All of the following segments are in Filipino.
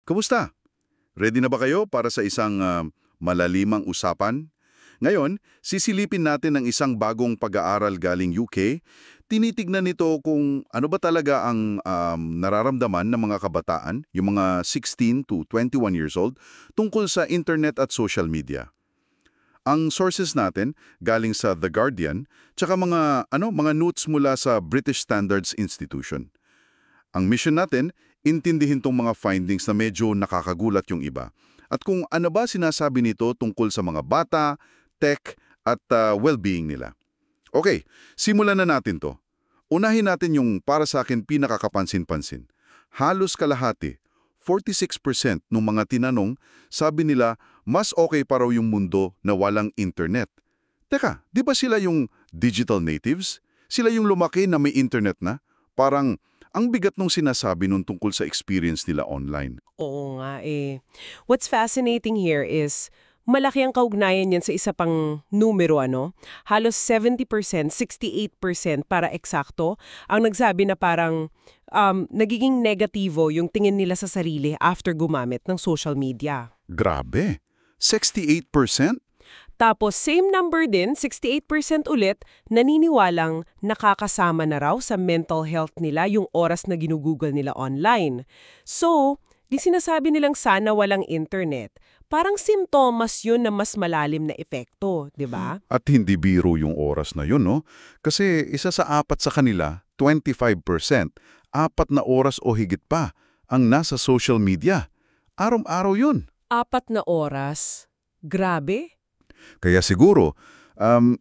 Kumusta? Ready na ba kayo para sa isang malalimang usapan? Ngayon, sisilipin natin ang isang bagong pag-aaral galing UK. Tinitignan nito kung ano ba talaga ang nararamdaman ng mga kabataan, yung mga 16 to 21 years old, tungkol sa internet at social media. Ang sources natin galing sa The Guardian, tsaka mga notes mula sa British Standards Institution. Ang mission natin, intindihin tong mga findings na medyo nakakagulat yung iba. At kung ano ba sinasabi nito tungkol sa mga bata, tech, at well-being nila. Okay, simulan na natin to. Unahin natin yung para sa akin pinakakapansin-pansin. Halos kalahati, 46% ng mga tinanong, sabi nila mas okay pa raw yung mundo na walang internet. Teka, di ba sila yung digital natives? Sila yung lumaki na may internet na? Parang ang bigat nung sinasabi nung tungkol sa experience nila online. Oo nga eh. What's fascinating here is, malaki ang kaugnayan niyan sa isa pang numero Halos 70%, 68% para eksakto, ang nagsabi na parang nagiging negatibo yung tingin nila sa sarili after gumamit ng social media. Grabe! 68%? Tapos same number din, 68% ulit, naniniwalang nakakasama na raw sa mental health nila yung oras na ginugugol nila online. So, di sinasabi nilang sana walang internet. Parang simptomas yun na mas malalim na epekto, di ba? At hindi biro yung oras na yun, no? Kasi isa sa apat sa kanila, 25%, 4 oras o higit pa, ang nasa social media. Araw-araw yun. 4 oras? Grabe? Kaya siguro,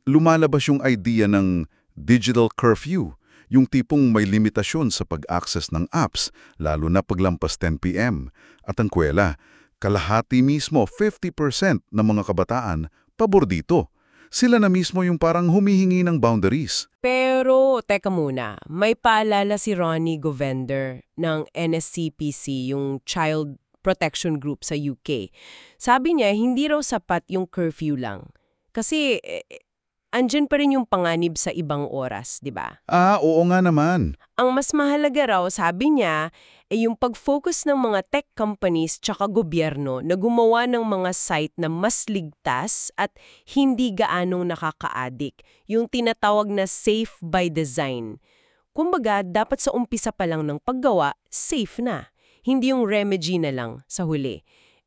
lumalabas yung idea ng digital curfew, yung tipong may limitasyon sa pag-access ng apps, lalo na paglampas 10 p.m. At ang kwela, kalahati mismo, 50% ng mga kabataan, pabor dito. Sila na mismo yung parang humihingi ng boundaries. Pero, teka muna, may paalala si Ronnie Govender ng NSCPC, yung Child Protection Group sa UK. Sabi niya, hindi raw sapat yung curfew lang. Kasi, andyan pa rin yung panganib sa ibang oras, di ba? Oo nga naman. Ang mas mahalaga raw, sabi niya, yung pag-focus ng mga tech companies tsaka gobyerno na gumawa ng mga site na mas ligtas at hindi gaanong nakaka-addict. Yung tinatawag na safe by design. Kumbaga, dapat sa umpisa pa lang ng paggawa, safe na. Hindi yung remedy na lang sa huli.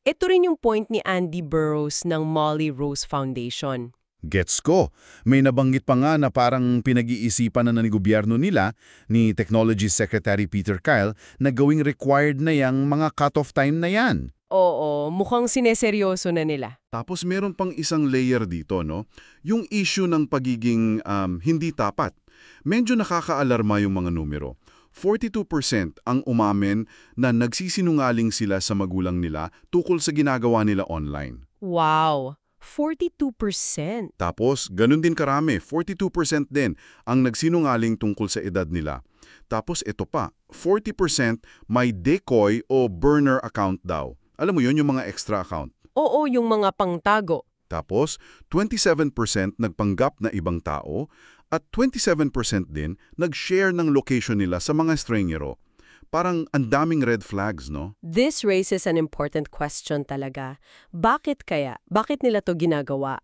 Ito rin yung point ni Andy Burrows ng Molly Rose Foundation. Gets ko. May nabanggit pa nga na parang pinag-iisipan na ng gobyerno nila, ni Technology Secretary Peter Kyle, na gawing required na yang mga cut-off time na yan. Oo, mukhang sineseryoso na nila. Tapos meron pang isang layer dito, no? Yung issue ng pagiging hindi tapat. Medyo nakakaalarma yung mga numero. 42% ang umamin na nagsisinungaling sila sa magulang nila tukol sa ginagawa nila online. Wow! 42%. Tapos, ganun din karami, 42% din ang nagsinungaling tungkol sa edad nila. Tapos ito pa, 40% may decoy o burner account daw. Alam mo yun, yung mga extra account. Oo, yung mga pangtago. Tapos, 27% nagpanggap na ibang tao at 27% din nag-share ng location nila sa mga estrangero. Parang ang daming red flags, no? This raises an important question talaga. Bakit kaya? Bakit nila to ginagawa?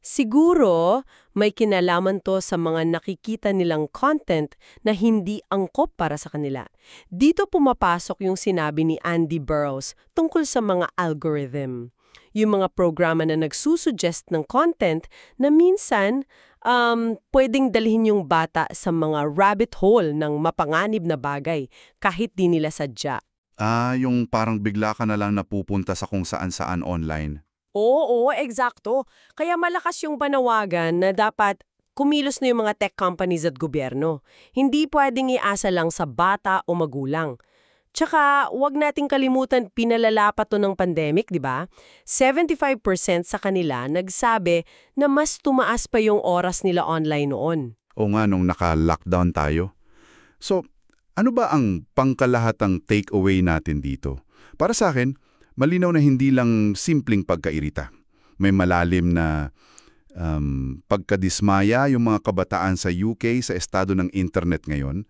Siguro, may kinalaman to sa mga nakikita nilang content na hindi angkop para sa kanila. Dito pumapasok yung sinabi ni Andy Burrows tungkol sa mga algorithm. Yung mga programa na nagsusuggest ng content na minsan pwedeng dalhin yung bata sa mga rabbit hole ng mapanganib na bagay kahit di nila sadya. Yung parang bigla ka na lang napupunta sa kung saan-saan online. Oo, eksakto. Kaya malakas yung panawagan na dapat kumilos na yung mga tech companies at gobyerno. Hindi pwedeng iasa lang sa bata o magulang. Tsaka, wag nating kalimutan pinalala pa to ng pandemic, di ba? 75% sa kanila nagsabi na mas tumaas pa yung oras nila online noon. O nga nung naka-lockdown tayo. So, ano ba ang pangkalahatang takeaway natin dito? Para sa akin, malinaw na hindi lang simpleng pagkairita. May malalim na pagkadismaya yung mga kabataan sa UK sa estado ng internet ngayon.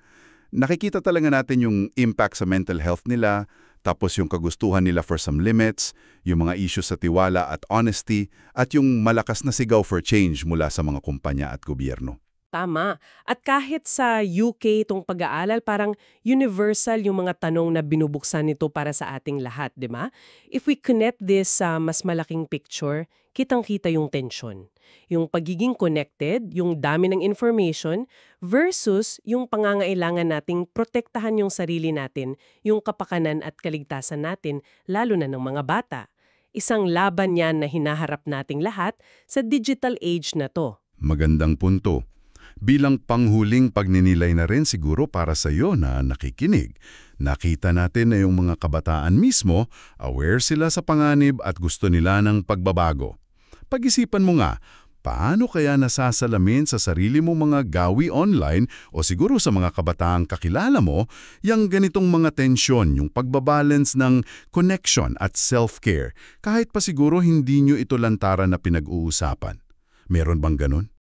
Nakikita talaga natin yung impact sa mental health nila, tapos yung kagustuhan nila for some limits, yung mga issues sa tiwala at honesty, at yung malakas na sigaw for change mula sa mga kumpanya at gobyerno. Tama. At kahit sa UK itong pag-aalal, parang universal yung mga tanong na binubuksan nito para sa ating lahat, di ba? If we connect this sa mas malaking picture, kitang-kita yung tension. Yung pagiging connected, yung dami ng information, versus yung pangangailangan nating protektahan yung sarili natin, yung kapakanan at kaligtasan natin, lalo na ng mga bata. Isang laban yan na hinaharap nating lahat sa digital age na to. Magandang punto. Bilang panghuling pagninilay na rin siguro para sa iyo na nakikinig, nakita natin na yung mga kabataan mismo, aware sila sa panganib at gusto nila ng pagbabago. Pag-isipan mo nga, paano kaya nasasalamin sa sarili mo mga gawi online o siguro sa mga kabataang kakilala mo, yung ganitong mga tensyon, yung pagbabalance ng connection at self-care, kahit pa siguro hindi nyo ito lantaran na pinag-uusapan. Meron bang ganun?